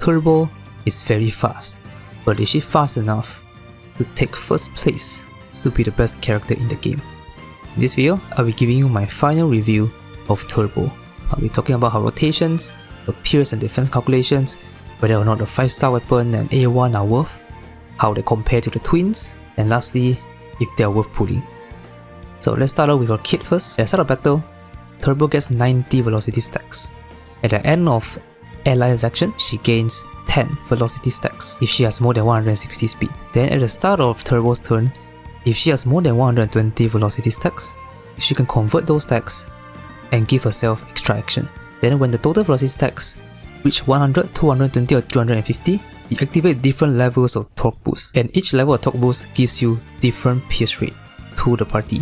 Turbo is very fast, but is she fast enough to take first place to be the best character in the game? In this video, I'll be giving you my final review of Turbo. I'll be talking about her rotations, her pierce and defense calculations, whether or not the 5-star weapon and A1 are worth, how they compare to the twins, and lastly, if they are worth pulling. So let's start off with her kit first. At the start of battle, Turbo gets 90 velocity stacks. At the end of Alliance action, she gains 10 velocity stacks if she has more than 160 speed. Then at the start of Turbo's turn, if she has more than 120 velocity stacks, she can convert those stacks and give herself extra action. Then when the total velocity stacks reach 100, 220 or 250, you activate different levels of torque boost, and each level of torque boost gives you different pierce rate to the party.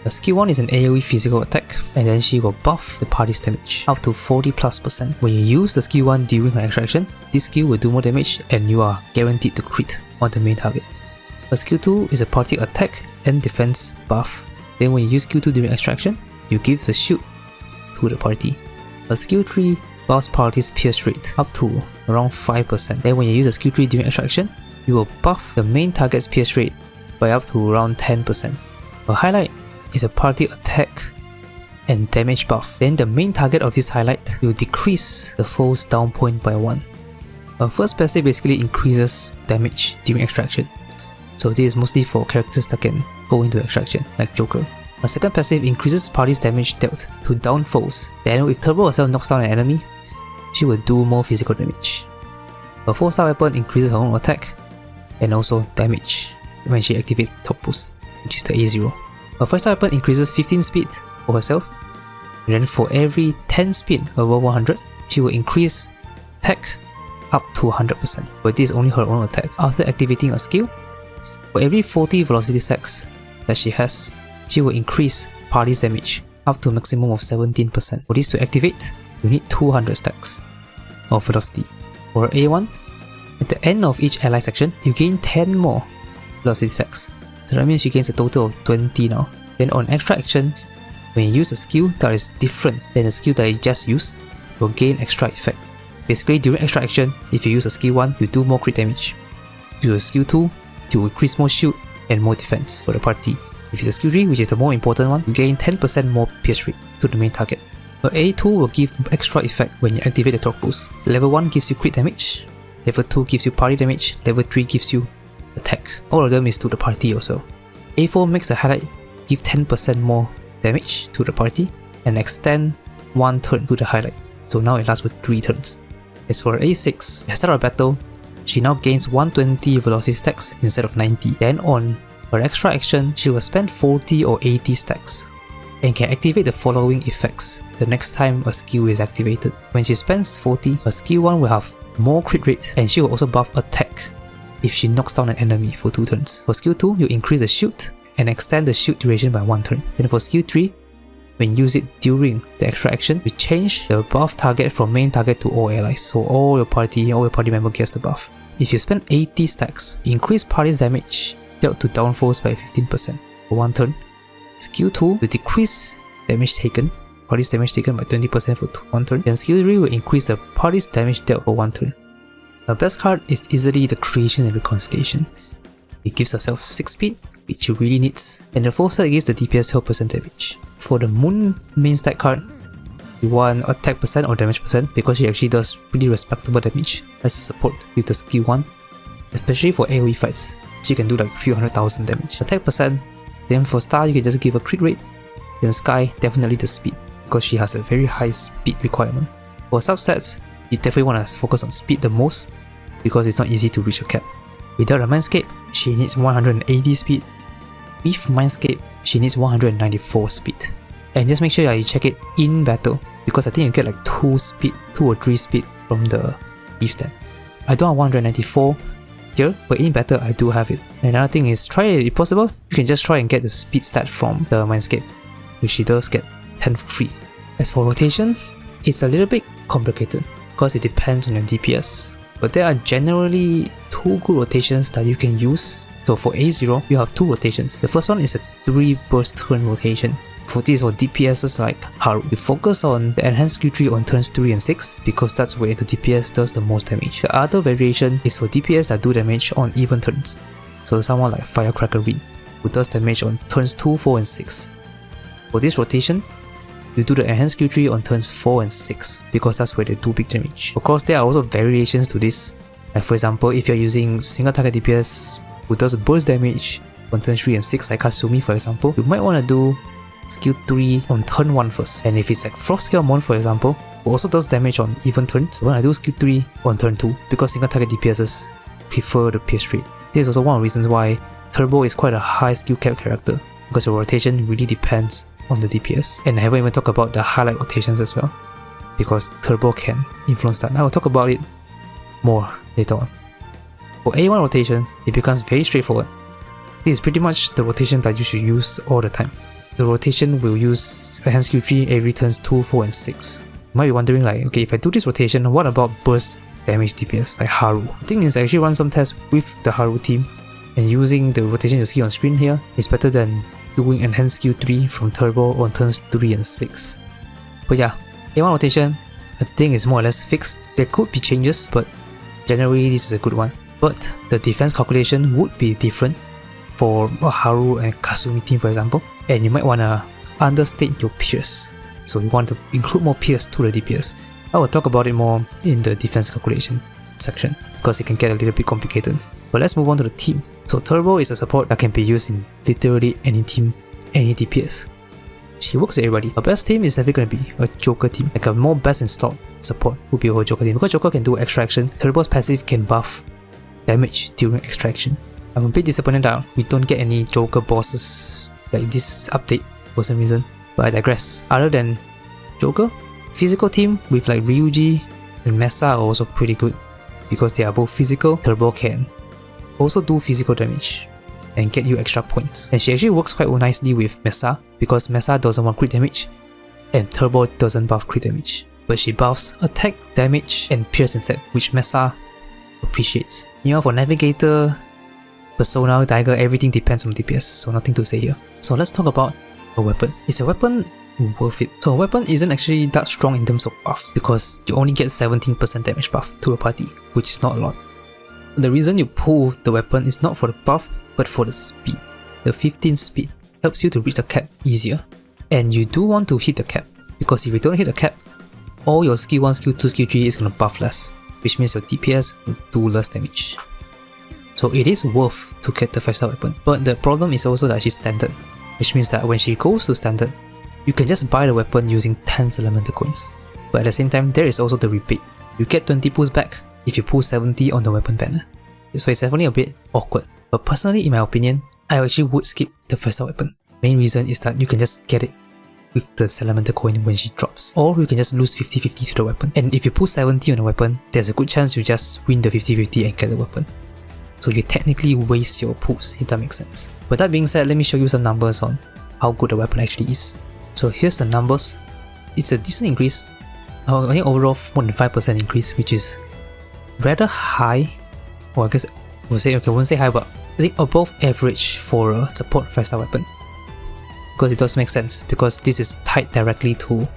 The skill 1 is an AoE physical attack, and then she will buff the party's damage up to 40+%. When you use the skill 1 during her extraction, this skill will do more damage and you are guaranteed to crit on the main target. Her skill 2 is a party attack and defense buff. Then when you use skill 2 during extraction, you give the shield to the party. Her skill 3 buffs party's pierce rate up to around 5%. Then when you use the skill 3 during extraction, you will buff the main target's pierce rate by up to around 10%. Her highlight is a party attack and damage buff. Then the main target of this highlight will decrease the foe's down point by 1. Her first passive basically increases damage during extraction, so this is mostly for characters that can go into extraction, like Joker. Her second passive increases party's damage dealt to down foes. Then if Turbo herself knocks down an enemy, she will do more physical damage. Her 4-star weapon increases her own attack and also damage when she activates Torque Boost, which is the A0. Her 5-star weapon increases 15 speed for herself, and then for every 10 speed above 100, she will increase attack up to 100%, but this is only her own attack. After activating a skill, for every 40 velocity stacks that she has, she will increase party's damage up to a maximum of 17%. For this to activate, you need 200 stacks of velocity. For A1, at the end of each ally section, you gain 10 more velocity stacks. So that means she gains a total of 20 now. Then on extra action, when you use a skill that is different than the skill that you just used, you will gain extra effect. Basically, during extra action, if you use a skill 1, you do more crit damage. If you use a skill 2, you increase more shield and more defense for the party. If it's a skill 3, which is the more important one, you gain 10% more pierce rate to the main target. Her A2 will give extra effect when you activate the torque boost. Level 1 gives you crit damage, level 2 gives you party damage, level 3 gives you attack. All of them is to the party also. A4 makes the highlight give 10% more damage to the party and extend 1 turn to the highlight, so now it lasts for 3 turns. As for A6, at the start of battle, she now gains 120 velocity stacks instead of 90. Then on her extra action, she will spend 40 or 80 stacks and can activate the following effects the next time a skill is activated. When she spends 40, her skill 1 will have more crit rate, and she will also buff attack if she knocks down an enemy for 2 turns. For skill 2, you increase the shield and extend the shield duration by 1 turn. Then for skill 3, when you use it during the extra action, you change the buff target from main target to all allies, so all your party member gets the buff. If you spend 80 stacks, you increase party's damage dealt to down foes by 15% for 1 turn. Skill 2 will decrease damage taken, party's damage taken by 20% for 1 turn, and skill 3 will increase the party's damage dealt for 1 turn. Her best card is easily the Creation and Reconciliation. It gives herself 6 speed, which she really needs, and the full set gives the DPS 12% damage. For the Moon main stat card, you want attack percent or damage percent because she actually does pretty respectable damage as a support with the skill 1, especially for AoE fights. She can do like a few 100,000 damage. Attack percent, then for Star you can just give a crit rate, then Sky definitely the speed because she has a very high speed requirement. For substats, you definitely want to focus on speed the most because it's not easy to reach a cap. Without a Mindscape, she needs 180 speed. With Mindscape, she needs 194 speed. And just make sure that you check it in battle because I think you get like 2 or 3 speed from the Eve stand. I don't have 194 here, but in battle I do have it. Another thing is, try it if possible, you can just try and get the speed stat from the Mindscape, which she does get 10 for free. As for rotation, it's a little bit complicated because it depends on your DPS, but there are generally 2 good rotations that you can use. So for A0, you have 2 rotations. The first one is a 3 burst turn rotation. For this or DPSs like Haru, we focus on the enhanced skill tree on turns 3 and 6 because that's where the DPS does the most damage. The other variation is for DPS that do damage on even turns. So someone like Firecracker Rin, who does damage on turns 2, 4 and 6. For this rotation, you do the enhanced skill tree on turns 4 and 6 because that's where they do big damage. Of course, there are also variations to this. Like for example, if you're using single target DPS who does burst damage on turn 3 and 6 like Kasumi for example, you might want to do skill 3 on turn 1 first. And if it's like Frostkill for example, who also does damage on even turns, you want to do skill 3 on turn 2 because single target DPSs prefer the pierce rate. This is also one of the reasons why Turbo is quite a high skill cap character because the rotation really depends on the DPS. And I haven't even talked about the highlight rotations as well because Turbo can influence that. I will talk about it more later on. For A1 rotation, it becomes very straightforward. This is pretty much the rotation that you should use all the time. The rotation will use enhanced skill tree every turns 2, 4 and 6. You might be wondering like, okay, if I do this rotation, what about burst damage DPS like Haru? The thing is I actually run some tests with the Haru team, and using the rotation you see on screen here is better than doing enhanced skill 3 from Turbo on turns 3 and 6. But yeah, A1 rotation, I think is more or less fixed. There could be changes, but generally this is a good one. But the defense calculation would be different for a Haru and Kasumi team for example, and you might want to understate your pierce. So you want to include more pierce to the DPS. I will talk about it more in the defense calculation section because it can get a little bit complicated. But let's move on to the team. So Turbo is a support that can be used in literally any team, any DPS. She works with everybody. Our best team is definitely going to be a Joker team. Like a more best installed support would be our Joker team because Joker can do extraction. Turbo's passive can buff damage during extraction. I'm a bit disappointed that we don't get any Joker bosses like this update for some reason. But I digress. Other than Joker, physical team with like Ryuji and Mesa are also pretty good because they are both physical. Turbo can also do physical damage and get you extra points. And she actually works quite nicely with Mesa because Mesa doesn't want crit damage and Turbo doesn't buff crit damage. But she buffs attack, damage and pierce instead, which Mesa appreciates. You know, for Navigator, Persona, Dagger, everything depends on DPS, so nothing to say here. So let's talk about a weapon. Is a weapon worth it? So a weapon isn't actually that strong in terms of buffs because you only get 17% damage buff to a party, which is not a lot. The reason you pull the weapon is not for the buff, but for the speed. The 15 speed helps you to reach the cap easier. And you do want to hit the cap, because if you don't hit the cap, all your skill 1, skill 2, skill 3 is going to buff less, which means your DPS will do less damage. So it is worth to get the 5-star weapon. But the problem is also that she's standard, which means that when she goes to standard, you can just buy the weapon using 10 elemental coins. But at the same time, there is also the rebate. You get 20 pulls back if you pull 70 on the weapon banner. So it's definitely a bit awkward. But personally, in my opinion, I actually would skip the 5-star weapon. Main reason is that you can just get it with the elemental coin when she drops. Or you can just lose 50-50 to the weapon. And if you pull 70 on the weapon, there's a good chance you just win the 50-50 and get the weapon. So you technically waste your pulls, if that makes sense. But that being said, let me show you some numbers on how good the weapon actually is. So here's the numbers. It's a decent increase. I think overall more than 5% increase, which is rather high. Or I guess I won't say high, but I think above average for a support 5-star weapon. Because it does make sense, because this is tied directly to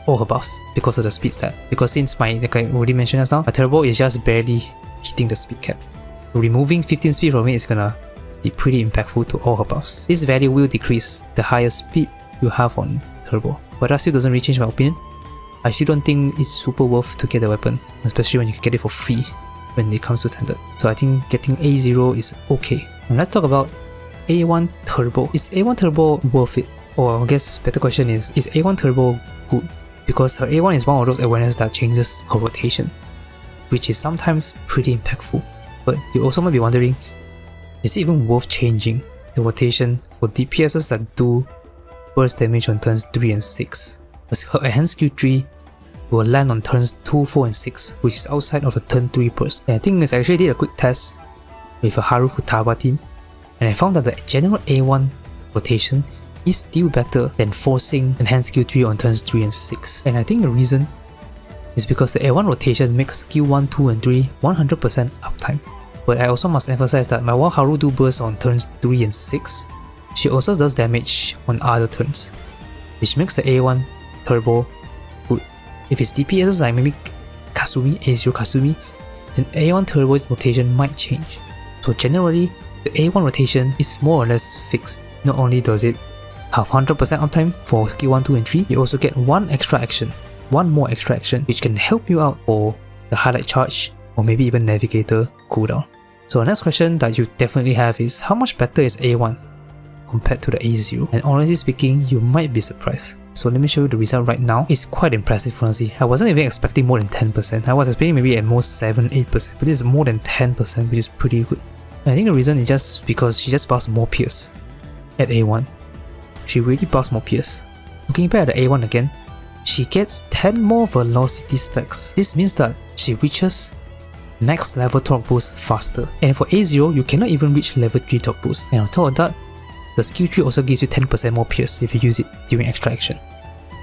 all her buffs because of the speed stat. Because since like I already mentioned just now, my turbo is just barely hitting the speed cap. Removing 15 speed from it is gonna be pretty impactful to all her buffs. This value will decrease the higher speed you have on turbo, but that still doesn't really change my opinion. I still don't think it's super worth to get the weapon, especially when you can get it for free when it comes to standard. So I think getting A0 is okay. And let's talk about A1 Turbo. Is A1 Turbo worth it? Or I guess better question is A1 Turbo good? Because her A1 is one of those awareness that changes her rotation, which is sometimes pretty impactful. But you also might be wondering, is it even worth changing the rotation for DPSs that do burst damage on turns 3 and 6? As her enhanced skill 3 will land on turns 2, 4 and 6, which is outside of a turn 3 burst. And I think I actually did a quick test with a Haru Futaba team, and I found that the general A1 rotation is still better than forcing enhanced skill 3 on turns 3 and 6. And I think the reason is because the A1 rotation makes skill 1, 2 and 3 100% uptime. But I also must emphasize that while Haru do burst on turns 3 and 6, she also does damage on other turns. which makes the A1 turbo good. If it's DPS like maybe Kasumi, A0 Kasumi, then A1 turbo rotation might change. So generally, the A1 rotation is more or less fixed. Not only does it have 100% uptime for skill 1, 2 and 3, you also get one more extra action which can help you out for the highlight charge or maybe even navigator cooldown. So the next question that you definitely have is, how much better is A1 compared to the A0? And honestly speaking, you might be surprised. So let me show you the result right now. It's quite impressive honestly. I wasn't even expecting more than 10%. I was expecting maybe at most 7-8%, but this is more than 10%, which is pretty good. And I think the reason is just because she just buffs more pierce at A1. She really buffs more pierce. Looking back at the A1 again, she gets 10 more velocity stacks. This means that she reaches max level torque boost faster. And for A0, you cannot even reach level 3 torque boost. And on top of that, the skill tree also gives you 10% more pierce if you use it during extra action.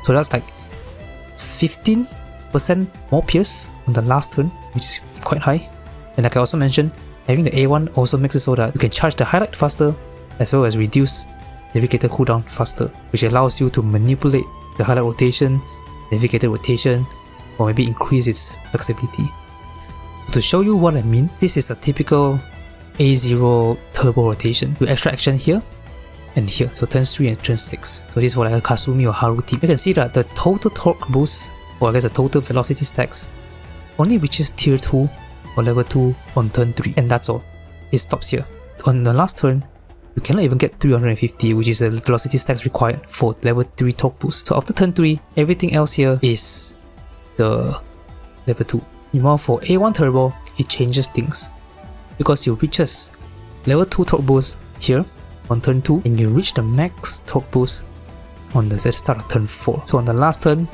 So that's like 15% more pierce on the last turn, which is quite high. And like I also mentioned, having the A1 also makes it so that you can charge the highlight faster as well as reduce navigator cooldown faster, which allows you to manipulate the highlight rotation, navigator rotation, or maybe increase its flexibility. To show you what I mean, this is a typical A0 turbo rotation with extra action here and here, so turn 3 and turn 6. So this is for like a Kasumi or Haru team. You can see that the total torque boost, or I guess the total velocity stacks, only reaches tier 2 or level 2 on turn 3, and that's all. It stops here. On the last turn, you cannot even get 350, which is the velocity stacks required for level 3 torque boost. So after turn 3, everything else here is the level 2. Meanwhile for A1 turbo, it changes things because you reaches level 2 torque boost here on turn 2, and you reach the max torque boost on the start of turn 4. So on the last turn,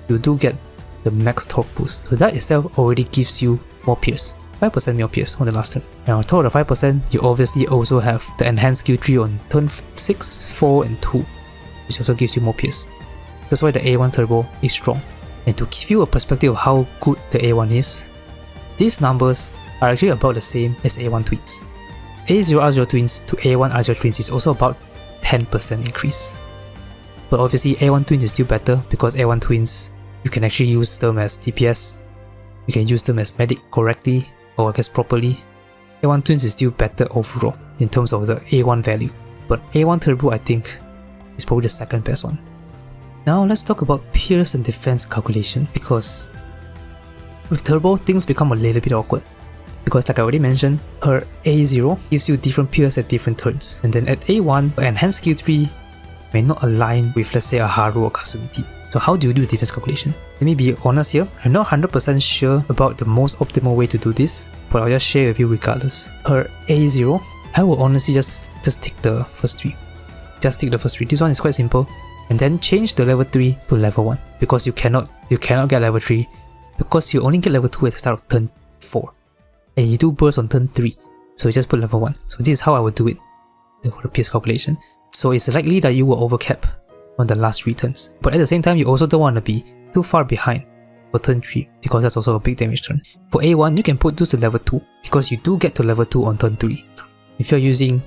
you do get the max torque boost. So that itself already gives you more pierce, 5% more pierce on the last turn. And on top of the 5%, you obviously also have the enhanced skill tree on turn 6, 4 and 2, which also gives you more pierce. That's why the A1 turbo is strong. And to give you a perspective of how good the A1 is, these numbers are actually about the same as A1 twins. A0 R0 twins to A1 R0 twins is also about 10% increase. But obviously A1 twins is still better because A1 twins, you can actually use them as DPS, you can use them as medic correctly or I guess properly. A1 twins is still better overall in terms of the A1 value. But A1 turbo I think is probably the second best one. Now let's talk about pierce and defense calculation, because with turbo things become a little bit awkward. Because like I already mentioned, her A0 gives you different pierce at different turns, and then at A1, her enhanced skill tree may not align with let's say a Haru or Kasumi team. So how do you do defense calculation? Let me be honest here, I'm not 100% sure about the most optimal way to do this, but I'll just share with you regardless. Her A0, I will honestly just take the first 3. Just take the first 3. This one is quite simple. And then change the level 3 to level 1, because you cannot get level 3 because you only get level 2 at the start of turn 4. And you do burst on turn 3, so you just put level 1. So this is how I would do it for the pierce calculation. So it's likely that you will overcap on the last 3 turns, but at the same time you also don't want to be too far behind for turn 3 because that's also a big damage turn. For A1, you can put this to level 2 because you do get to level 2 on turn 3. If you're using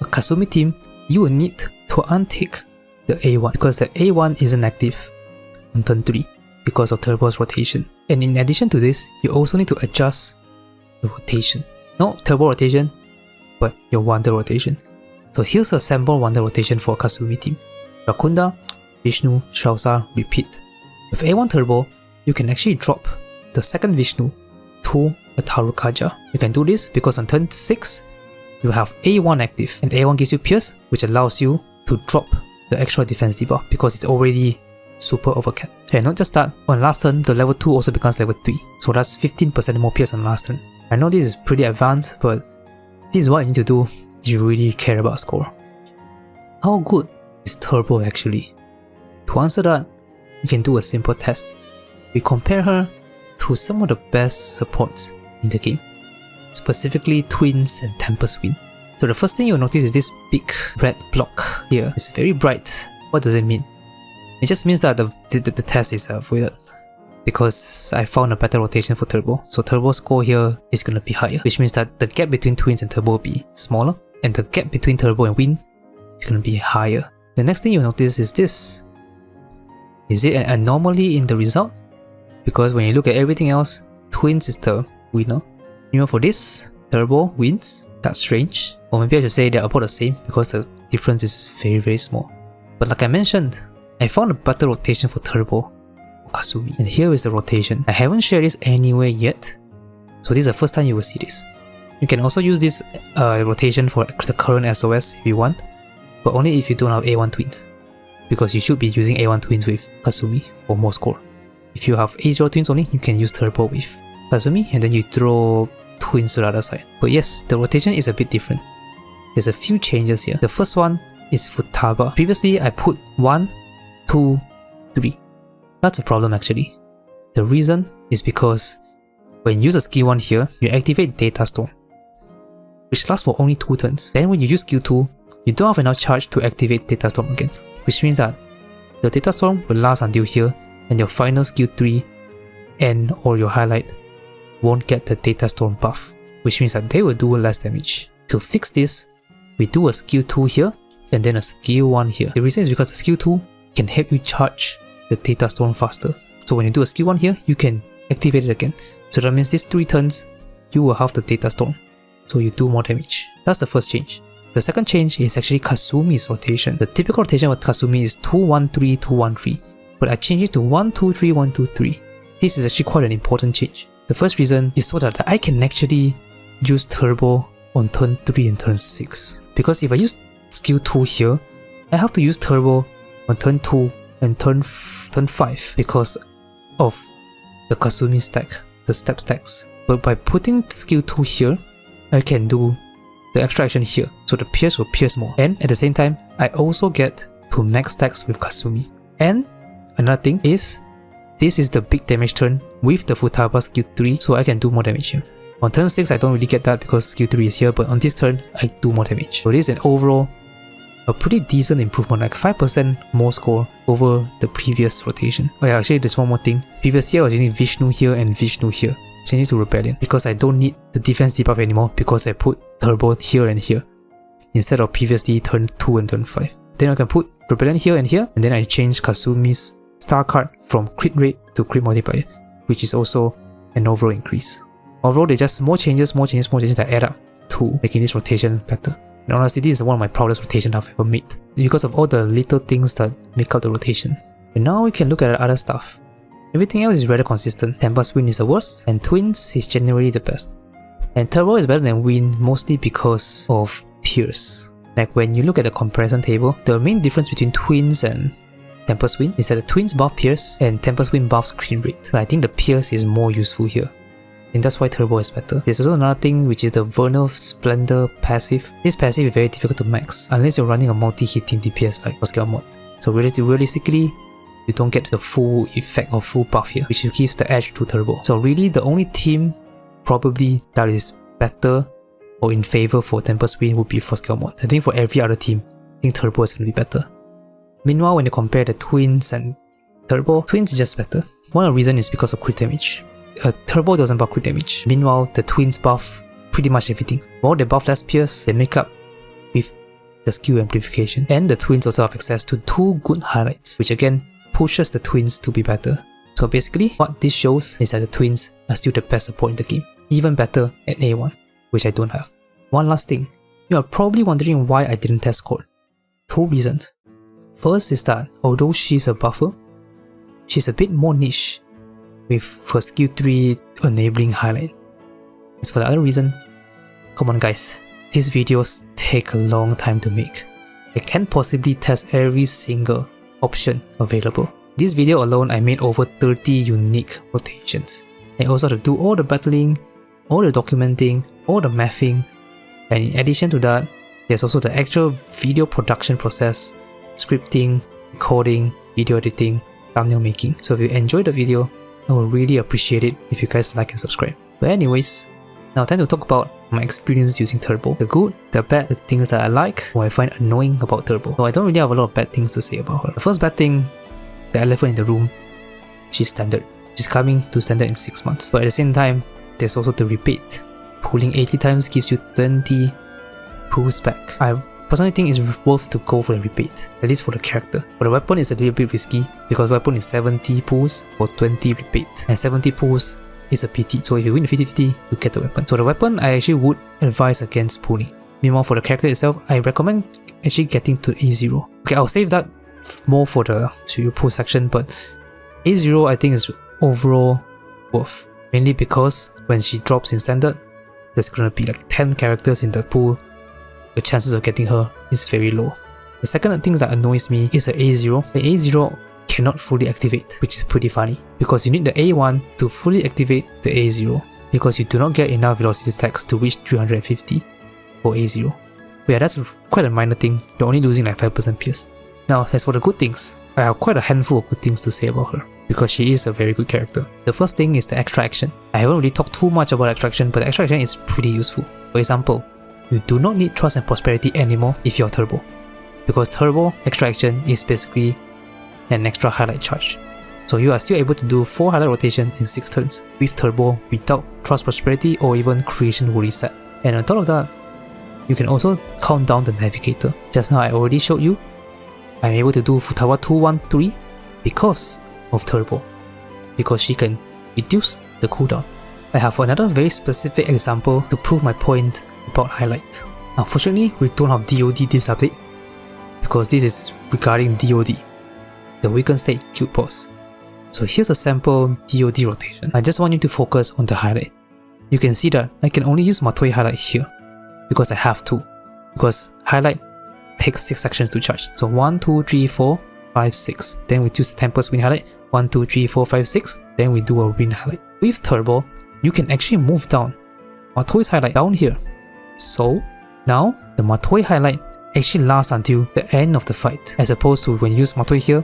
a Kasumi team, you will need to untick the A1 because the A1 isn't active on turn 3 because of turbo's rotation. And in addition to this, you also need to adjust the rotation. Not turbo rotation, but your wonder rotation. So here's a sample wonder rotation for Kasumi team. Rakunda, Vishnu, Shausa, repeat. With A1 turbo, you can actually drop the second Vishnu to a Tarukaja. You can do this because on turn 6, you have A1 active, and A1 gives you pierce, which allows you to drop the extra defense debuff because it's already super overcap. And not just that, on last turn, the level 2 also becomes level 3, so that's 15% more pierce on last turn. I know this is pretty advanced, but this is what you need to do if you really care about score. How good is turbo actually? To answer that, you can do a simple test. We compare her to some of the best supports in the game, specifically Twins and Tempest Wind. So the first thing you'll notice is this big red block here. It's very bright. What does it mean? It just means that the test is voided because I found a better rotation for turbo. So turbo score here is going to be higher, which means that the gap between Twins and turbo will be smaller, and the gap between turbo and Wind is going to be higher. The next thing you'll notice is this. Is it an anomaly in the result? Because when you look at everything else, Twins is the winner. You know, for this, Turbo wins. That's strange. Or maybe I should say they're about the same because the difference is very small. But like I mentioned, I found a better rotation for Turbo or Kasumi. And here is the rotation. I haven't shared this anywhere yet, so this is the first time you will see this. You can also use this rotation for the current SOS if you want, but only if you don't have A1 Twins, because you should be using A1 Twins with Kasumi for more score. If you have A0 Twins only, you can use Turbo with Kasumi and then you throw Twins to the other side. But yes, the rotation is a bit different. There's a few changes here. The first one is Futaba. Previously, I put 1, 2, 3. That's a problem actually. The reason is because when you use a skill 1 here, you activate Data Storm, which lasts for only 2 turns. Then when you use skill 2, you don't have enough charge to activate Data Storm again, which means that the Data Storm will last until here, and your final skill 3 and or your highlight won't get the Data Storm buff, which means that they will do less damage. To fix this, we do a skill 2 here and then a skill 1 here. The reason is because the skill 2 can help you charge the Data Storm faster. So when you do a skill 1 here, you can activate it again. So that means these 3 turns, you will have the Data Storm, so you do more damage. That's the first change. The second change is actually Kasumi's rotation. The typical rotation with Kasumi is 2-1-3, 2-1-3, but I changed it to 1-2-3, 1-2-3. This is actually quite an important change. The first reason is so that I can actually use Turbo on turn 3 and turn 6. Because if I use skill 2 here, I have to use Turbo on turn 2 and turn 5 because of the Kasumi stack, the step stacks. But by putting skill 2 here, I can do the extra action here, so the pierce will pierce more. And at the same time, I also get to max stacks with Kasumi. And another thing is, this is the big damage turn with the Futaba skill 3, so I can do more damage here. On turn 6, I don't really get that because skill 3 is here, but on this turn, I do more damage. So this is an overall, a pretty decent improvement, like 5% more score over the previous rotation. Oh yeah, actually there's one more thing. Previous year I was using Vishnu here and Vishnu here. Change it to Rebellion because I don't need the defense debuff anymore because I put Turbo here and here instead of previously turn 2 and turn 5. Then I can put Rebellion here, and then I change Kasumi's star card from crit rate to crit multiplier, which is also an overall increase. Overall, they're just more changes that add up to making this rotation better. And honestly, this is one of my proudest rotations I've ever made because of all the little things that make up the rotation. And now we can look at other stuff. Everything else is rather consistent. Tempest Wind is the worst, and Twins is generally the best. And Turbo is better than Wind mostly because of Pierce. Like when you look at the comparison table, the main difference between Twins and Tempest Wind is that the Twins buff Pierce and Tempest Wind buffs crit rate. But I think the Pierce is more useful here, and that's why Turbo is better. There's also another thing, which is the Vernal Splendor passive. This passive is very difficult to max unless you're running a multi-hitting DPS like Oscar mod. So realistically, you don't get the full effect or full buff here, which gives the edge to Turbo. So really, the only team probably that is better or in favor for Tempest Wind would be Frostgale mod. I think for every other team, I think Turbo is going to be better. Meanwhile, when you compare the Twins and Turbo, Twins is just better. One of the reasons is because of crit damage. Turbo doesn't buff crit damage. Meanwhile, the Twins buff pretty much everything. While they buff less Pierce, they make up with the skill amplification. And the Twins also have access to 2 good highlights, which again pushes the Twins to be better. So basically, what this shows is that the Twins are still the best support in the game, even better at A1, which I don't have. One last thing, you are probably wondering why I didn't test Code. 2 reasons. First is that although she's a buffer, she's a bit more niche with her skill 3 enabling highlight. As for the other reason, come on guys, these videos take a long time to make. I can't possibly test every single option available. This video alone, I made over 30 unique rotations. I also have to do all the battling, all the documenting, all the mathing, and in addition to that, there's also the actual video production process, scripting, recording, video editing, thumbnail making. So if you enjoyed the video, I would really appreciate it if you guys like and subscribe. But anyways, now time to talk about my experience using Turbo. The good, the bad, the things that I like, or I find annoying about Turbo. So I don't really have a lot of bad things to say about her. The first bad thing, the elephant in the room, she's standard. She's coming to standard in 6 months. But at the same time, there's also the repeat. Pulling 80 times gives you 20 pulls back. I personally think it's worth to go for the rebate, at least for the character. For the weapon, it's a little bit risky because weapon is 70 pulls for 20 rebate, and 70 pulls is a PT. So if you win 50-50, you get the weapon. So the weapon, I actually would advise against pulling. Meanwhile, for the character itself, I recommend actually getting to A0. Okay, I'll save that more for the should you pull section, but A0 I think is overall worth. Mainly because when she drops in standard, there's gonna be like 10 characters in the pool. The chances of getting her is very low. The second thing that annoys me is the A0. The A0 cannot fully activate, which is pretty funny because you need the A1 to fully activate the A0 because you do not get enough velocity stacks to reach 350 for A0. But yeah, that's quite a minor thing. You're only losing like 5% pierce. Now, as for the good things, I have quite a handful of good things to say about her because she is a very good character. The first thing is the extra action. I haven't really talked too much about extra action, but the extra action is pretty useful. For example, you do not need Trust and Prosperity anymore if you're Turbo, because Turbo extra action is basically an extra highlight charge. So you are still able to do 4 highlight rotation in 6 turns with Turbo without Trust Prosperity or even Creation will reset. And on top of that, you can also count down the Navigator. Just now I already showed you, I'm able to do Futawa 2-1-3 because of Turbo, because she can reduce the cooldown. I have another very specific example to prove my point about highlight. Unfortunately, we don't have DOD this update because this is regarding DOD, the weakened state guild boss. So here's a sample DOD rotation. I just want you to focus on the highlight. You can see that I can only use Matoi highlight here because I have to, because highlight takes 6 sections to charge. So 1, 2, 3, 4, 5, 6. Then we use the Tempest Wind highlight. 1, 2, 3, 4, 5, 6. Then we do a Wind highlight. With Turbo, you can actually move down Matoi's highlight down here. So now the Matoi highlight actually lasts until the end of the fight, as opposed to when you use Matoi here,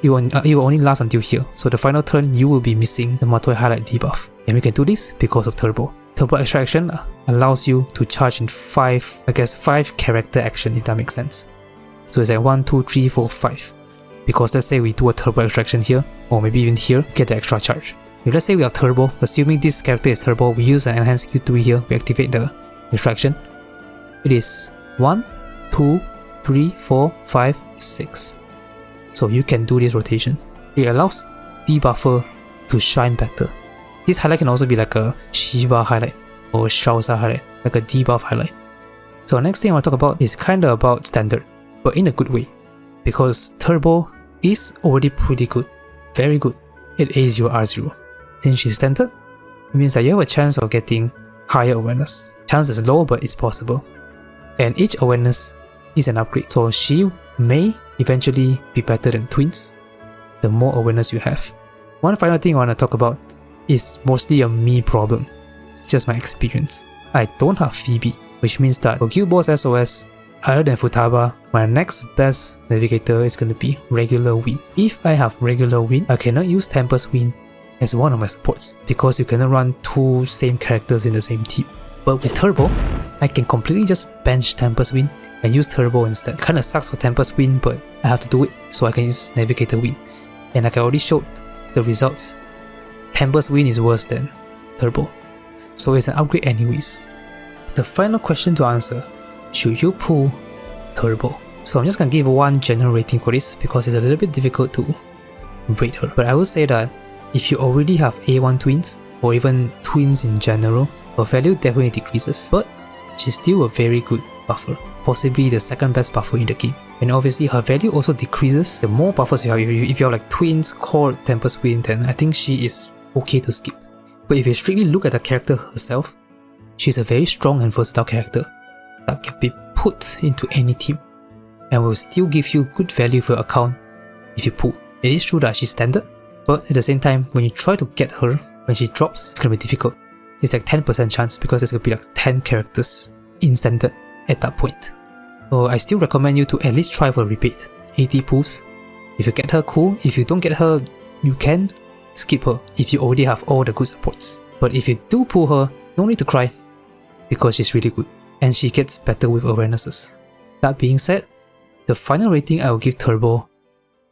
it will only last until here. So the final turn you will be missing the Matoi highlight debuff. And we can do this because of Turbo. Turbo extra action allows you to charge in 5 character action, if that makes sense. So it's like 1, 2, 3, 4, 5. Because let's say we do a Turbo extraction here, or maybe even here, get the extra charge. If let's say we have Turbo, assuming this character is Turbo, we use an enhanced Q3 here, we activate the extraction. It is 1, 2, 3, 4, 5, 6. So you can do this rotation. It allows debuffer to shine better. This highlight can also be like a Shiva highlight or a Shausa highlight, like a debuff highlight. So next thing I want to talk about is kinda about standard, but in a good way. Because Turbo is already pretty good, very good at A0 R0. Since she's standard, it means that you have a chance of getting higher awareness. Chance is low, but it's possible. And each awareness is an upgrade, so she may eventually be better than twins the more awareness you have. One final thing I want to talk about is mostly a me problem. It's just my experience. I don't have Phoebe, which means that for Guild Boss SOS, other than Futaba, my next best navigator is going to be regular Wind. If I have regular Wind, I cannot use Tempest Wind as one of my supports because you cannot run 2 same characters in the same team. But with Turbo, I can completely just bench Tempest Wind and use Turbo instead. Kinda sucks for Tempest Wind, but I have to do it so I can use Navigator Wind. And like I already showed the results, Tempest Wind is worse than Turbo, so it's an upgrade anyways. The final question to answer, should you pull Turbo? So I'm just gonna give one general rating for this because it's a little bit difficult to rate her. But I would say that if you already have A1 twins, or even twins in general, her value definitely decreases, but she's still a very good buffer, possibly the second best buffer in the game. And obviously her value also decreases the more buffers you have. If you have like twins, core, Tempest Wind, then I think she is okay to skip. But if you strictly look at the character herself, she's a very strong and versatile character that can be put into any team and will still give you good value for your account if you pull. It is true that she's standard, but at the same time, when you try to get her, when she drops, it's gonna be difficult. It's like 10% chance because there's gonna be like 10 characters in standard at that point. So I still recommend you to at least try for a rebate. 80 pulls. If you get her, cool. If you don't get her, you can skip her if you already have all the good supports. But if you do pull her, no need to cry because she's really good and she gets better with awarenesses. That being said, the final rating I will give Turbo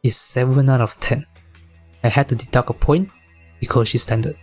is 7 out of 10. I had to deduct a point because she's standard.